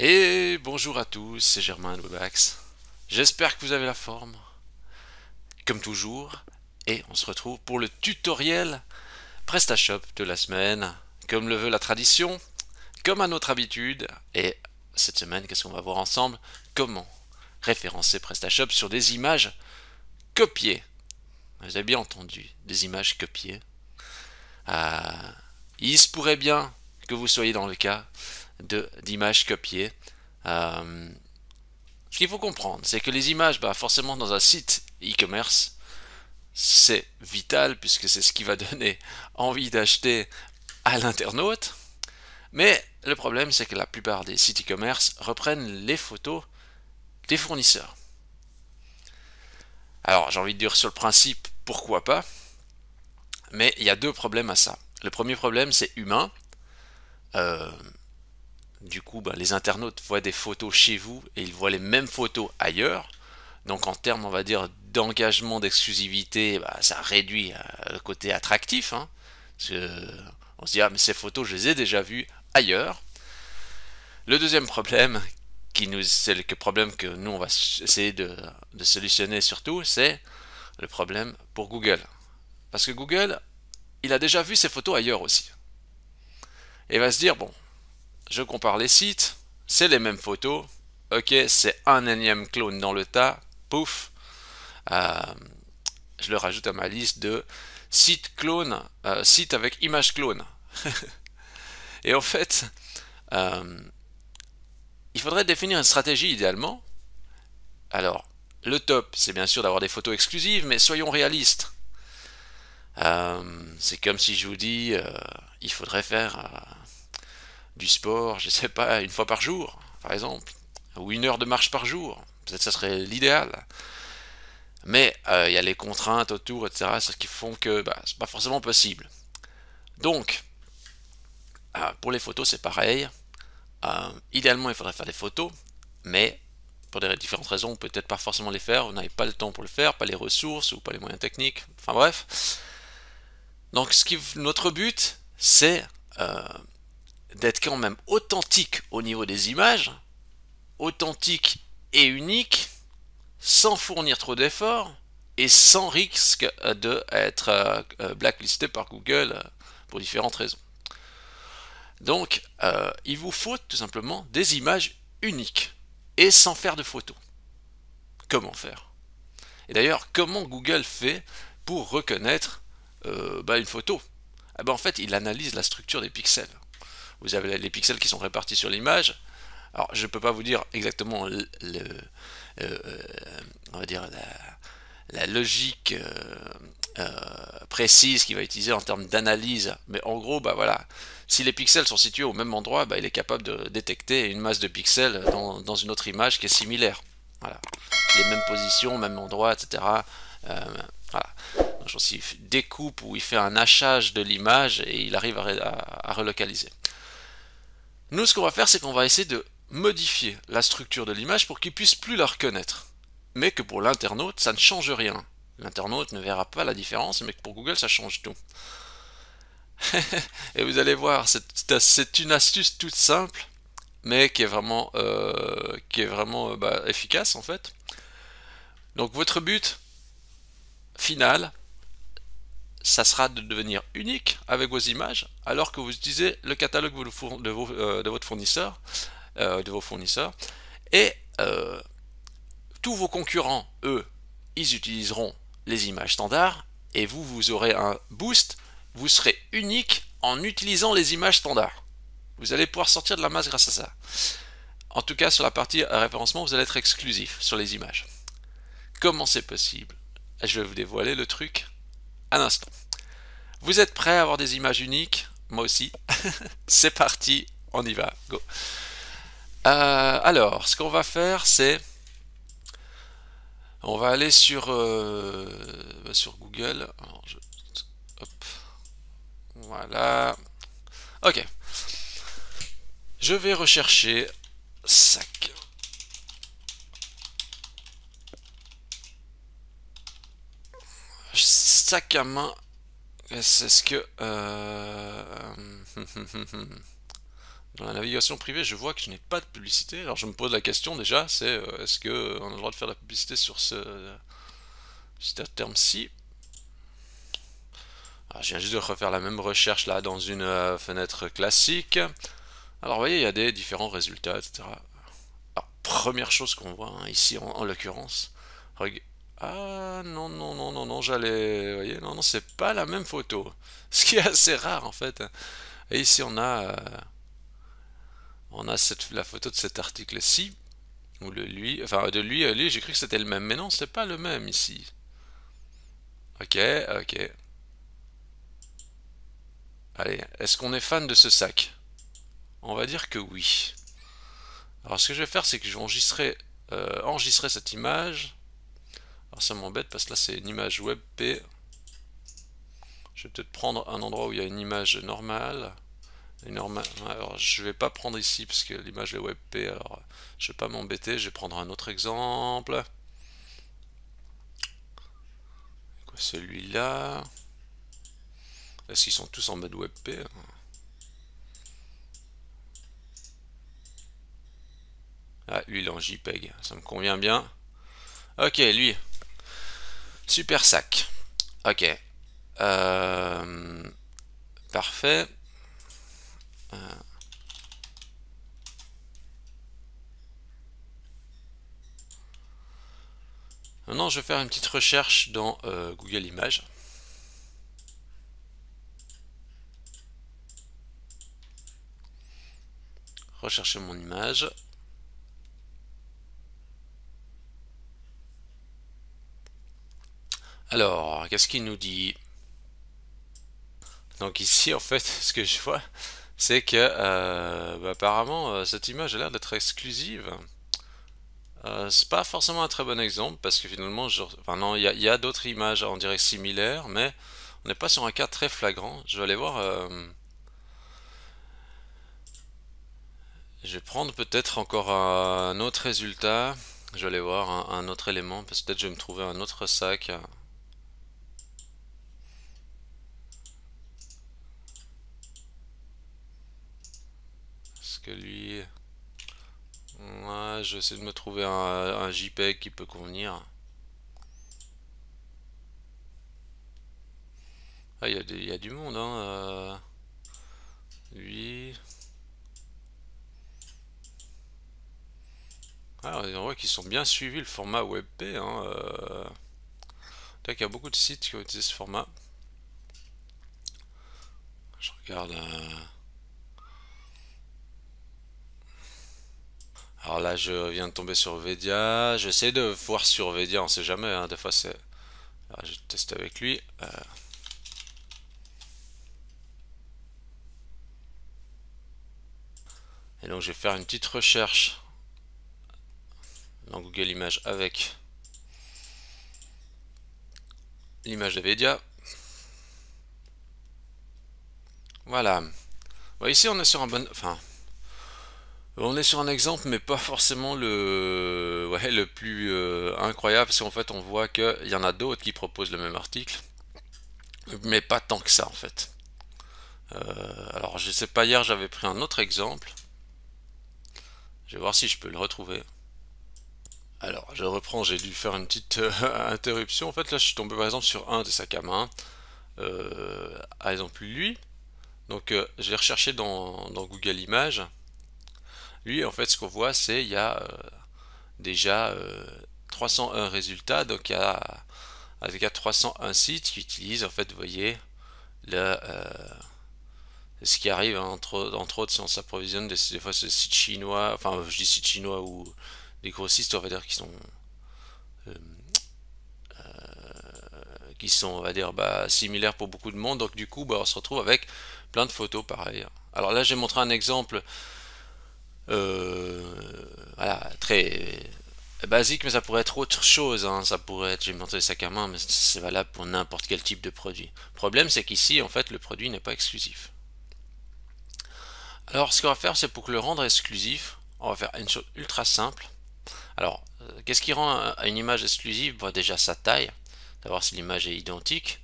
Et bonjour à tous, c'est Germain de Webax. J'espère que vous avez la forme, comme toujours, et on se retrouve pour le tutoriel PrestaShop de la semaine, comme le veut la tradition, comme à notre habitude. Et cette semaine, qu'est-ce qu'on va voir ensemble? Comment référencer PrestaShop sur des images copiées. Vous avez bien entendu, des images copiées. Il se pourrait bien que vous soyez dans le cas d'images copiées. Euh, Ce qu'il faut comprendre, c'est que les images, forcément dans un site e-commerce, c'est vital puisque c'est ce qui va donner envie d'acheter à l'internaute. Mais le problème, c'est que la plupart des sites e-commerce reprennent les photos des fournisseurs. Alors, j'ai envie de dire sur le principe, pourquoi pas? Mais il y a deux problèmes à ça. Le premier problème, c'est humain. Euh, du coup, les internautes voient des photos chez vous et ils voient les mêmes photos ailleurs. Donc en termes, on va dire, d'engagement, d'exclusivité, ça réduit le côté attractif. Hein. On se dit, ah mais ces photos, je les ai déjà vues ailleurs. Le deuxième problème, c'est le problème que nous, on va essayer de solutionner surtout, c'est le problème pour Google. Parce que Google, il a déjà vu ces photos ailleurs aussi. Et il va se dire, bon, je compare les sites, c'est les mêmes photos, ok, c'est un énième clone dans le tas, pouf, euh, je le rajoute à ma liste de sites clone, sites avec image clone. Et en fait, euh, il faudrait définir une stratégie idéalement. Alors, le top, c'est bien sûr d'avoir des photos exclusives, mais soyons réalistes. C'est comme si je vous dis, il faudrait faire du sport, je sais pas, une fois par jour, par exemple, ou une heure de marche par jour. Peut-être ça serait l'idéal. Mais il y a les contraintes autour, etc., ce qui font que c'est pas forcément possible. Donc, pour les photos, c'est pareil. Idéalement, il faudrait faire des photos, mais pour des différentes raisons, peut-être pas forcément les faire, vous n'avez pas le temps pour le faire, pas les ressources ou pas les moyens techniques, enfin bref. Donc notre but, c'est d'être quand même authentique au niveau des images, authentique et unique, sans fournir trop d'efforts et sans risque d'être blacklisté par Google pour différentes raisons. Donc, il vous faut tout simplement des images uniques et sans faire de photos. Comment faire? Et d'ailleurs, comment Google fait pour reconnaître une photo? En fait, il analyse la structure des pixels. Vous avez les pixels qui sont répartis sur l'image. Alors, je ne peux pas vous dire exactement on va dire la logique précise qu'il va utiliser en termes d'analyse, mais en gros, voilà, si les pixels sont situés au même endroit, il est capable de détecter une masse de pixels dans une autre image qui est similaire. Voilà, les mêmes positions, même endroit, etc. Voilà. Donc, je pense qu'il découpe ou il fait un hachage de l'image et il arrive à relocaliser. Nous, ce qu'on va faire, c'est qu'on va essayer de modifier la structure de l'image pour qu'il puisse plus la reconnaître. Mais que pour l'internaute, ça ne change rien. L'internaute ne verra pas la différence, mais que pour Google, ça change tout. Et vous allez voir, c'est une astuce toute simple, mais qui est vraiment efficace en fait. Donc votre but final, ça sera de devenir unique avec vos images, alors que vous utilisez le catalogue de votre fournisseur, de vos fournisseurs, et tous vos concurrents, eux, ils utiliseront les images standards, et vous aurez un boost, vous serez unique en utilisant les images standards. Vous allez pouvoir sortir de la masse grâce à ça. En tout cas, sur la partie référencement, vous allez être exclusif sur les images. Comment c'est possible? Je vais vous dévoiler le truc à l'instant. Vous êtes prêts à avoir des images uniques? Moi aussi. C'est parti, on y va, go. Alors, ce qu'on va faire, c'est on va aller sur Google. Alors, hop, voilà. Ok. Je vais rechercher sac. Sac à main. C'est ce que Dans la navigation privée, je vois que je n'ai pas de publicité. Alors je me pose la question déjà, c'est est-ce qu'on a le droit de faire de la publicité sur ce terme-ci? Alors, je viens juste de refaire la même recherche là dans une fenêtre classique. Alors vous voyez, il y a des différents résultats, etc. Alors, première chose qu'on voit hein, ici en l'occurrence. Ah non, non, non, non, non, j'allais... Vous voyez, non, non, c'est pas la même photo. Ce qui est assez rare en fait. Et ici on a la photo de cet article-ci. Ou lui, enfin de lui, j'ai cru que c'était le même. Mais non, c'est pas le même ici. Ok, ok. Allez, est-ce qu'on est fan de ce sac? On va dire que oui. Alors ce que je vais faire, c'est que je vais enregistrer cette image. Alors ça m'embête parce que là c'est une image WebP. Je vais peut-être prendre un endroit où il y a une image normale. Alors je vais pas prendre ici parce que l'image est WebP. Alors je vais pas m'embêter. Je vais prendre un autre exemple. Celui-là. Est-ce qu'ils sont tous en mode WebP? Ah, lui il est en JPEG. Ça me convient bien. Ok, lui. Super sac. Ok. Parfait. Maintenant, je vais faire une petite recherche dans Google Images. Rechercher mon image. Alors, qu'est-ce qu'il nous dit? Donc ici, en fait, ce que je vois, c'est que apparemment, cette image a l'air d'être exclusive. C'est pas forcément un très bon exemple parce que finalement, enfin non, il y a d'autres images en direct similaires, mais on n'est pas sur un cas très flagrant. Je vais aller voir. Je vais prendre peut-être encore un autre résultat. Je vais aller voir un autre élément parce que peut-être je vais me trouver un autre sac. Parce que lui, ouais, je vais essayer de me trouver un JPEG qui peut convenir. Ah, il y a du monde, hein. Lui. Ah, on voit qu'ils sont bien suivis le format WebP. Hein, il y a beaucoup de sites qui ont utilisé ce format. Je regarde. Alors là, je viens de tomber sur Vedia. J'essaie de voir sur Vedia, on sait jamais. Hein, des fois, c'est. Alors, je teste avec lui. Et donc, je vais faire une petite recherche dans Google Images avec l'image de Vedia. Voilà. Bon, ici, on est sur un bon. Enfin, on est sur un exemple, mais pas forcément ouais, le plus incroyable, parce qu'en fait, on voit qu'il y en a d'autres qui proposent le même article, mais pas tant que ça, en fait. Alors, je sais pas, hier, j'avais pris un autre exemple. Je vais voir si je peux le retrouver. Alors, je reprends, j'ai dû faire une petite interruption. En fait, là, je suis tombé, par exemple, sur un des sacs à main. Par exemple, lui. Donc, j'ai recherché dans Google Images. Lui, en fait, ce qu'on voit, c'est il y a déjà 301 résultats. Donc, il y a 301 sites qui utilisent, en fait, vous voyez, ce qui arrive, hein, entre autres, si on s'approvisionne des fois ces sites chinois, enfin, je dis sites chinois ou des grossistes, on va dire, euh, qui sont, on va dire, similaires pour beaucoup de monde. Donc, du coup, on se retrouve avec plein de photos pareilles. Alors là, j'ai montré un exemple voilà, très basique, mais ça pourrait être autre chose. Hein. Ça pourrait être, j'ai montré des sacs à main, mais c'est valable pour n'importe quel type de produit. Le problème, c'est qu'ici, en fait, le produit n'est pas exclusif. Alors, ce qu'on va faire, c'est pour le rendre exclusif, on va faire une chose ultra simple. Alors, qu'est-ce qui rend une image exclusive? Déjà sa taille, savoir si l'image est identique.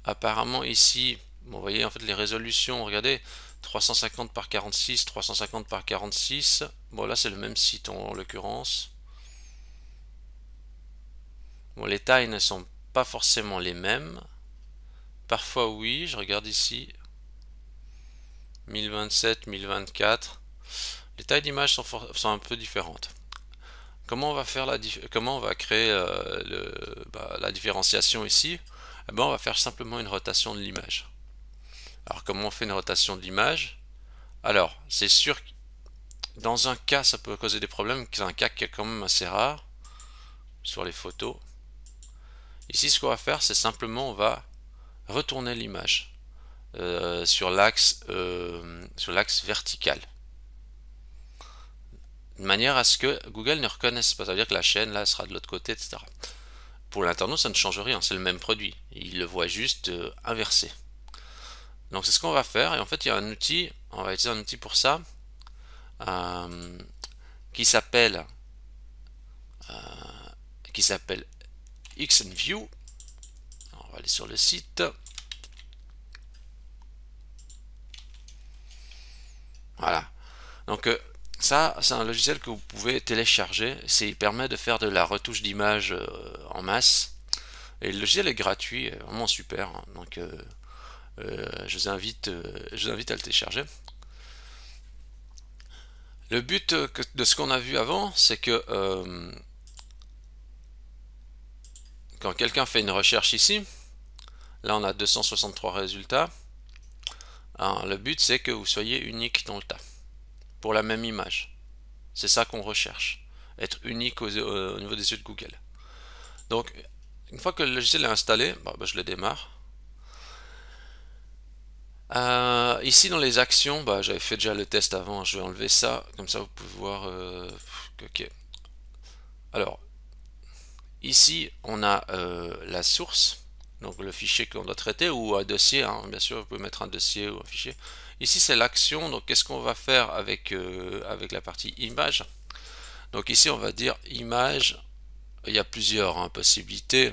Apparemment ici, vous voyez en fait les résolutions, regardez, 350 par 46, 350 par 46. Bon, là, c'est le même site en l'occurrence. Bon, les tailles ne sont pas forcément les mêmes. Parfois, oui, je regarde ici. 1027, 1024. Les tailles d'image sont un peu différentes. Comment on va faire comment on va créer la différenciation ici? Eh ben, on va faire simplement une rotation de l'image. Alors, comment on fait une rotation de l'image? Alors, c'est sûr que dans un cas, ça peut causer des problèmes. C'est un cas qui est quand même assez rare sur les photos. Ici, ce qu'on va faire, c'est simplement on va retourner l'image sur l'axe vertical, de manière à ce que Google ne reconnaisse pas. Ça veut dire que la chaîne là sera de l'autre côté, etc. Pour l'internaute, ça ne change rien, c'est le même produit. Il le voit juste inversé. Donc c'est ce qu'on va faire. Et en fait, il y a un outil. On va utiliser un outil pour ça qui s'appelle XNView. On va aller sur le site. Voilà. Donc ça, c'est un logiciel que vous pouvez télécharger. Il permet de faire de la retouche d'image en masse. Et le logiciel est gratuit, vraiment super. Donc je vous invite à le télécharger. Le but de ce qu'on a vu avant, c'est que quand quelqu'un fait une recherche ici, là on a 263 résultats. Alors, le but c'est que vous soyez unique dans le tas pour la même image. C'est ça qu'on recherche, être unique au niveau des yeux de Google. Donc une fois que le logiciel est installé, je le démarre. Ici dans les actions, j'avais fait déjà le test avant, je vais enlever ça, comme ça vous pouvez voir. Ok. Alors, ici on a la source, donc le fichier qu'on doit traiter, ou un dossier, hein, bien sûr, vous pouvez mettre un dossier ou un fichier. Ici c'est l'action, donc qu'est-ce qu'on va faire avec la partie image. Donc ici on va dire image, il y a plusieurs possibilités,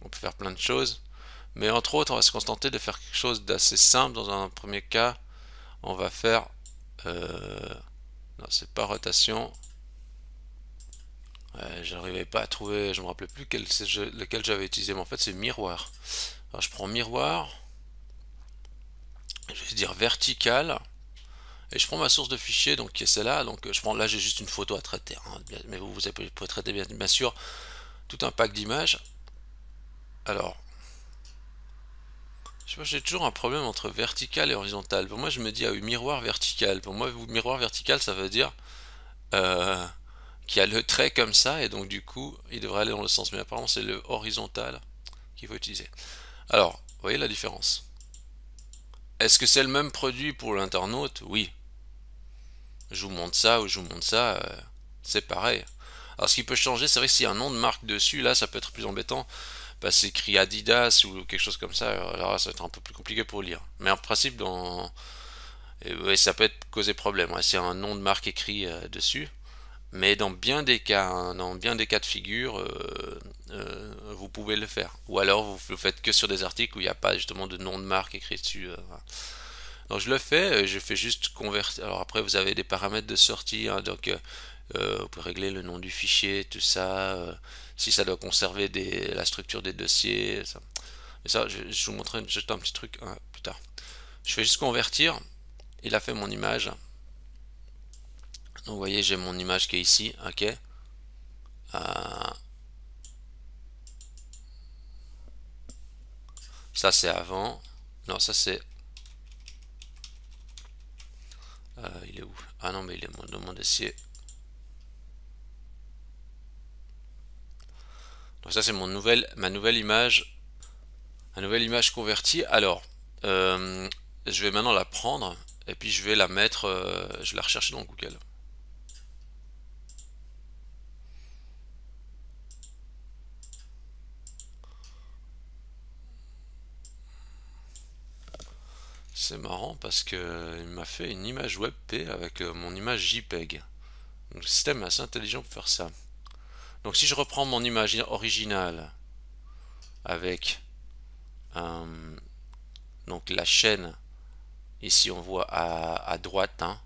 on peut faire plein de choses. Mais entre autres, on va se contenter de faire quelque chose d'assez simple. Dans un premier cas, on va faire... non, c'est pas rotation. Je n'arrivais pas à trouver, je me rappelais plus lequel j'avais utilisé. Mais en fait, c'est miroir. Alors, je prends miroir. Je vais dire vertical. Et je prends ma source de fichier, donc qui est celle-là. Donc, là, j'ai juste une photo à traiter. Hein, mais vous pouvez traiter bien sûr tout un pack d'images. Alors... je sais pas, j'ai toujours un problème entre vertical et horizontal. Pour moi, je me dis, miroir vertical. Pour moi, miroir vertical, ça veut dire qu'il y a le trait comme ça, et donc du coup, il devrait aller dans le sens. Mais apparemment, c'est le horizontal qu'il faut utiliser. Alors, vous voyez la différence. Est-ce que c'est le même produit pour l'internaute? Oui. Je vous montre ça ou je vous montre ça, c'est pareil. Alors, ce qui peut changer, c'est vrai que s'il y a un nom de marque dessus, là, ça peut être plus embêtant. C'est écrit Adidas ou quelque chose comme ça, alors là, ça va être un peu plus compliqué pour lire. Mais en principe, ouais, ça peut être causé problème. Ouais, c'est un nom de marque écrit dessus. Mais dans bien des cas, hein, dans bien des cas de figure, vous pouvez le faire. Ou alors vous le faites que sur des articles où il n'y a pas justement de nom de marque écrit dessus. Voilà. Donc je le fais, je fais juste convertir. Alors après vous avez des paramètres de sortie, hein, donc vous pouvez régler le nom du fichier, tout ça, si ça doit conserver la structure des dossiers. Ça. Mais ça, je vous montrerai juste un petit truc plus tard. Je fais juste convertir. Il a fait mon image. Donc vous voyez, j'ai mon image qui est ici. Ok. Ça c'est avant. Non, ça c'est... il est où? Ah non, mais il est dans mon dossier. Donc ça c'est ma nouvelle image. Ma nouvelle image convertie. Alors, je vais maintenant la prendre et puis je vais la mettre, je vais la rechercher dans Google. C'est marrant parce que il m'a fait une image WebP avec mon image JPEG. Donc, le système est assez intelligent pour faire ça. Donc si je reprends mon image originale avec donc la chaîne Ici, on voit à droite, hein,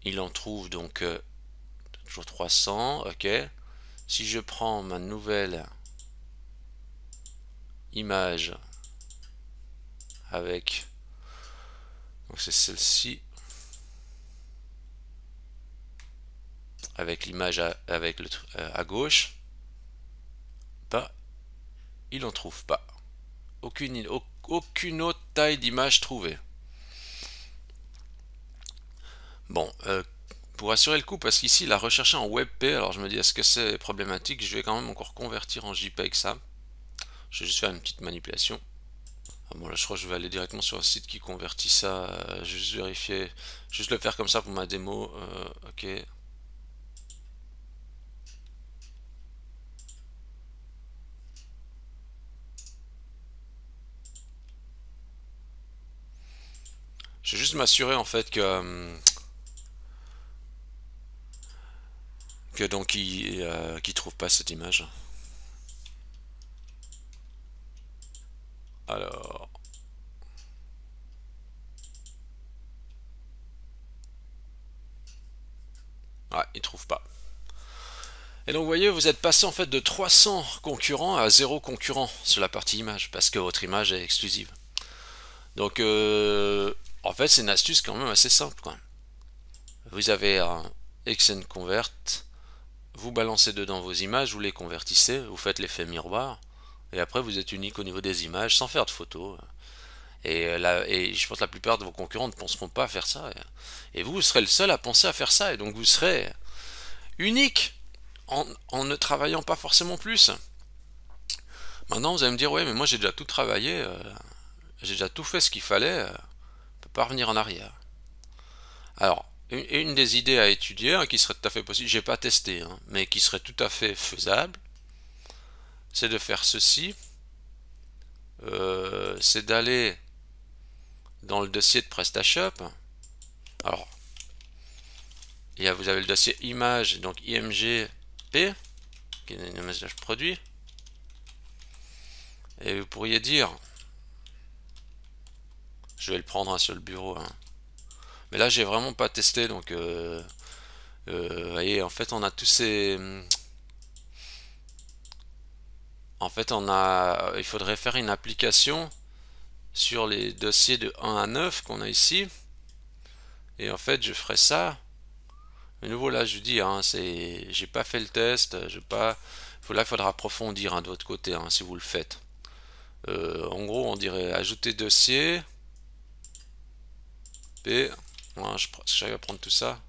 il en trouve donc toujours 300, ok. Si je prends ma nouvelle image avec, donc c'est celle-ci, avec l'image avec à gauche, bah, il en trouve pas. Aucune autre taille d'image trouvée. Bon, pour assurer le coup, parce qu'ici il a recherché en WebP, alors je me dis est-ce que c'est problématique? Je vais quand même encore convertir en JPEG ça. Je vais juste faire une petite manipulation. Ah bon, là je crois que je vais aller directement sur un site qui convertit ça. Je vais juste vérifier, juste le faire comme ça pour ma démo. Ok. Je vais juste m'assurer en fait que donc il trouve pas cette image. Alors, ouais, il trouve pas. Et donc vous voyez, vous êtes passé en fait de 300 concurrents à 0 concurrent sur la partie image, parce que votre image est exclusive. Donc en fait c'est une astuce quand même assez simple, quoi. Vous avez un XNConvert, vous balancez dedans vos images, vous les convertissez, vous faites l'effet miroir, et après vous êtes unique au niveau des images sans faire de photos. Et je pense que la plupart de vos concurrents ne penseront pas à faire ça. Et vous serez le seul à penser à faire ça, et donc vous serez unique en ne travaillant pas forcément plus. Maintenant vous allez me dire ouais mais moi j'ai déjà tout travaillé, j'ai déjà tout fait ce qu'il fallait, on peut pas revenir en arrière. Alors une des idées à étudier, hein, qui serait tout à fait possible, j'ai pas testé, hein, mais qui serait tout à fait faisable, c'est de faire ceci. C'est d'aller dans le dossier de PrestaShop. Alors, vous avez le dossier image, donc IMGP, qui est une image produit. Et vous pourriez dire, je vais le prendre, hein, sur le bureau, hein. Mais là, j'ai vraiment pas testé, donc vous voyez, en fait, on a tous ces, en fait, il faudrait faire une application sur les dossiers de 1 à 9 qu'on a ici. Et en fait, je ferai ça. De nouveau, là, je dis, hein, j'ai pas fait le test, là, il faudra approfondir, hein, de votre côté, hein, si vous le faites. En gros, on dirait ajouter dossier. P. Ouais, j'arrive à prendre tout ça.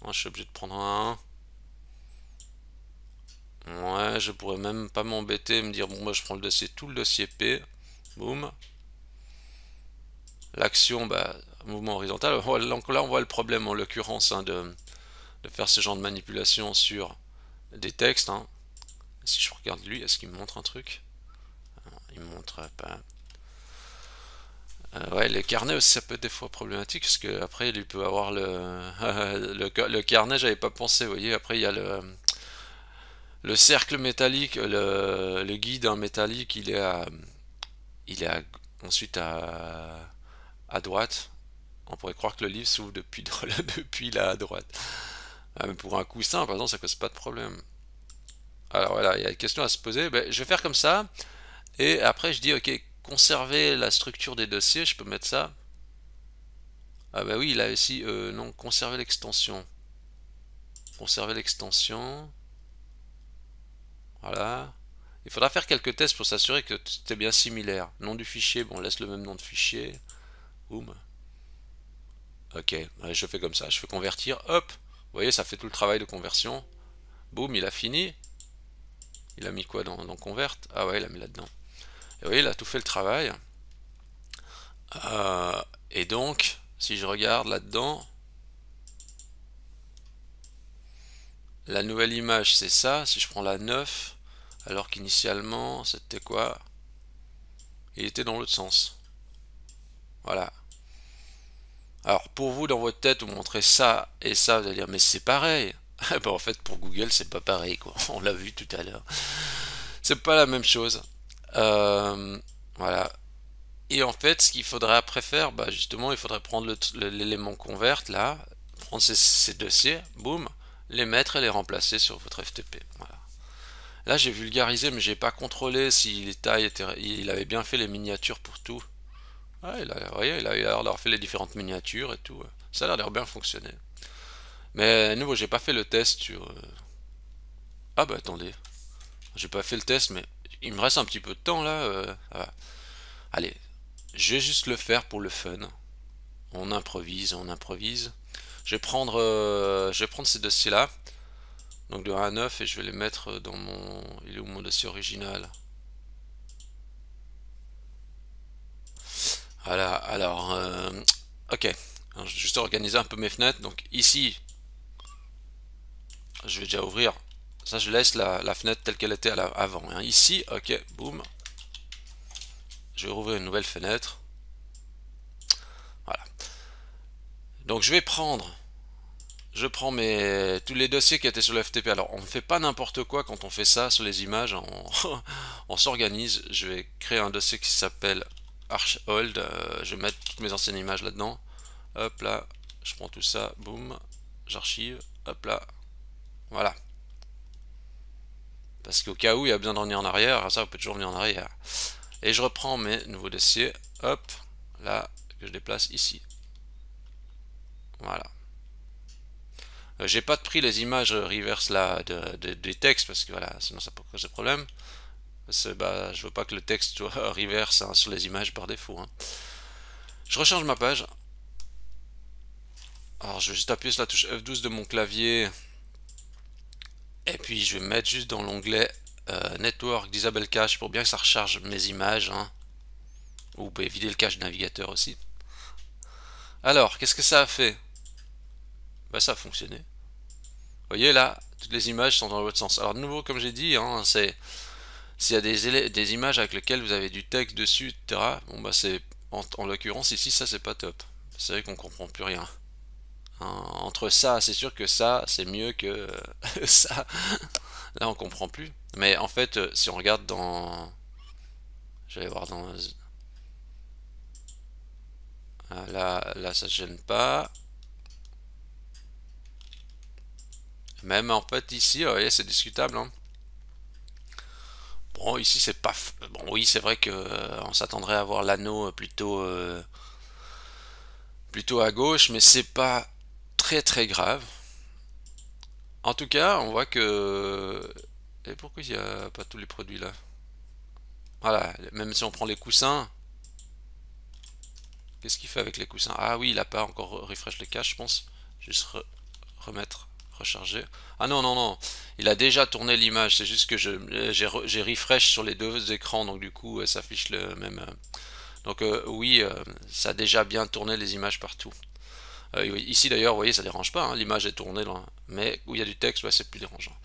Ouais, je suis obligé de prendre un. Ouais, je pourrais même pas m'embêter, me dire, bon, moi, je prends tout le dossier P. Boum. L'action, bah, mouvement horizontal. Donc là, on voit le problème, en l'occurrence, hein, de faire ce genre de manipulation sur des textes, hein. Si je regarde lui, est-ce qu'il me montre un truc? Il me montre pas. Ouais, les carnets aussi, ça peut être des fois problématique, parce que après il peut avoir le carnet, j'avais pas pensé, vous voyez. Après il y a le cercle métallique, le guide en métallique, il est ensuite à droite. On pourrait croire que le livre s'ouvre depuis là à droite. Ah, mais pour un coussin, par exemple, ça cause pas de problème. Alors voilà, il y a une question à se poser. Ben, je vais faire comme ça. Et après, je dis, ok, conserver la structure des dossiers, je peux mettre ça. Ah bah oui, là aussi, non, conserver l'extension. Conserver l'extension. Voilà. Il faudra faire quelques tests pour s'assurer que c'est bien similaire. Nom du fichier, bon, on laisse le même nom de fichier. Boum. Ok, ouais, je fais comme ça, je fais convertir, hop. Vous voyez, ça fait tout le travail de conversion. Boum, il a fini. Il a mis quoi dans convert? Ah ouais, il a mis là-dedans. Et vous voyez, il a tout fait le travail. Et donc, si je regarde là-dedans, la nouvelle image c'est ça. Si je prends la 9, alors qu'initialement c'était quoi? Il était dans l'autre sens. Voilà. Alors pour vous, dans votre tête, vous montrez ça et ça, vous allez dire mais c'est pareil. Ben, en fait pour Google c'est pas pareil, quoi. On l'a vu tout à l'heure. C'est pas la même chose. Voilà. Et en fait, ce qu'il faudrait après faire, bah justement, il faudrait prendre l'élément convert là, prendre ces dossiers, boum, les mettre et les remplacer sur votre FTP. Voilà. Là, j'ai vulgarisé, mais j'ai pas contrôlé si les tailles étaient, il avait bien fait les miniatures pour tout. Ouais, vous voyez, il a l'air d'avoir fait les différentes miniatures et tout. Ça a l'air bien fonctionner. Mais à nouveau, j'ai pas fait le test sur. Ah bah attendez, j'ai pas fait le test, mais il me reste un petit peu de temps là. Allez, je vais juste le faire pour le fun. On improvise, on improvise. Je vais prendre ces dossiers-là, donc de 1 à 9, et je vais les mettre dans mon... Il est où mon dossier original? Voilà, alors... ok, alors, je vais juste organiser un peu mes fenêtres. Donc ici, je vais déjà ouvrir. Ça, je laisse la fenêtre telle qu'elle était avant. Hein. Ici, ok, boum. Je vais rouvrir une nouvelle fenêtre. Voilà. Donc je vais prendre... Je prends tous les dossiers qui étaient sur le FTP. Alors, on ne fait pas n'importe quoi quand on fait ça sur les images. On s'organise. Je vais créer un dossier qui s'appelle ArchHold. Je vais mettre toutes mes anciennes images là-dedans. Hop là, je prends tout ça. Boum, j'archive. Hop là, voilà. Parce qu'au cas où il y a besoin de revenir en arrière, ça, on peut toujours revenir en arrière. Et je reprends mes nouveaux dossiers. Hop, là, que je déplace ici. Voilà. J'ai pas pris les images reverse là des textes parce que voilà, sinon ça peut causer problème. Bah, je veux pas que le texte soit reverse hein, sur les images par défaut. Hein. Je rechange ma page. Alors je vais juste appuyer sur la touche F12 de mon clavier. Et puis je vais mettre juste dans l'onglet Network Disable Cache pour bien que ça recharge mes images. Hein. Ou vous pouvez vider le cache du navigateur aussi. Alors, qu'est-ce que ça a fait? Bah ça a fonctionné. Vous voyez là, toutes les images sont dans l'autre sens. Alors de nouveau, comme j'ai dit, hein, c'est s'il y a des images avec lesquelles vous avez du texte dessus, etc. Bon bah c'est en l'occurrence ici, ça c'est pas top. C'est vrai qu'on comprend plus rien. Hein, entre ça, c'est sûr que ça c'est mieux que ça. Là on comprend plus. Mais en fait, si on regarde dans, je vais voir dans là ça ne gêne pas. Même en fait ici, vous voyez, c'est discutable. Hein. Bon, ici c'est pas. Bon, oui, c'est vrai que on s'attendrait à voir l'anneau plutôt à gauche, mais c'est pas très grave. En tout cas, on voit que. Et pourquoi il n'y a pas tous les produits là? Voilà, même si on prend les coussins, qu'est-ce qu'il fait avec les coussins? Ah oui, il a pas encore refresh le cache, je pense. Juste remettre, recharger. Ah non, non, non, il a déjà tourné l'image, c'est juste que j'ai refresh sur les deux écrans, donc du coup, ça affiche le même. Donc oui, ça a déjà bien tourné les images partout. Ici d'ailleurs, vous voyez, ça dérange pas, hein, l'image est tournée, là, mais où il y a du texte, ouais, c'est plus dérangeant.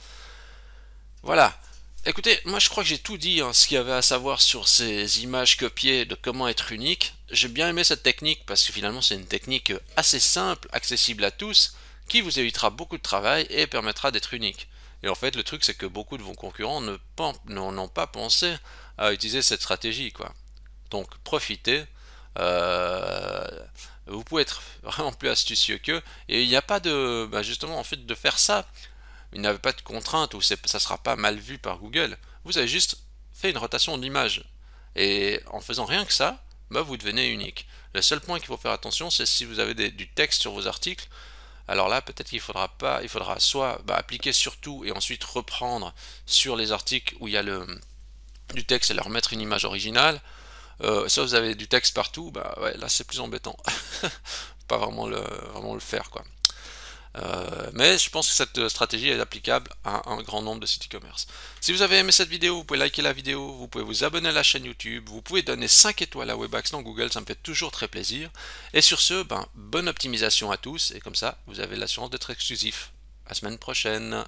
Voilà. Écoutez, moi je crois que j'ai tout dit, hein, ce qu'il y avait à savoir sur ces images copiées, de comment être unique. J'ai bien aimé cette technique parce que finalement c'est une technique assez simple, accessible à tous, qui vous évitera beaucoup de travail et permettra d'être unique. Et en fait, le truc c'est que beaucoup de vos concurrents n'ont pas pensé à utiliser cette stratégie, quoi. Donc profitez. Euh, vous pouvez être vraiment plus astucieux qu'eux et il n'y a pas de justement en fait de faire ça, il n'avait pas de contrainte ou ça ne sera pas mal vu par Google. Vous avez juste fait une rotation d'image et en faisant rien que ça, bah, vous devenez unique. Le seul point qu'il faut faire attention, c'est si vous avez du texte sur vos articles. Alors là, peut-être qu'il faudra pas, il faudra soit appliquer sur tout et ensuite reprendre sur les articles où il y a du texte et leur mettre une image originale. Soit vous avez du texte partout, bah ouais, là c'est plus embêtant. Pas vraiment le faire quoi. Mais je pense que cette stratégie est applicable à un grand nombre de sites e-commerce. Si vous avez aimé cette vidéo, vous pouvez liker la vidéo, vous pouvez vous abonner à la chaîne YouTube, vous pouvez donner 5 étoiles à Webax dans Google, ça me fait toujours très plaisir. Et sur ce, bonne optimisation à tous, et comme ça, vous avez l'assurance d'être exclusif. À la semaine prochaine.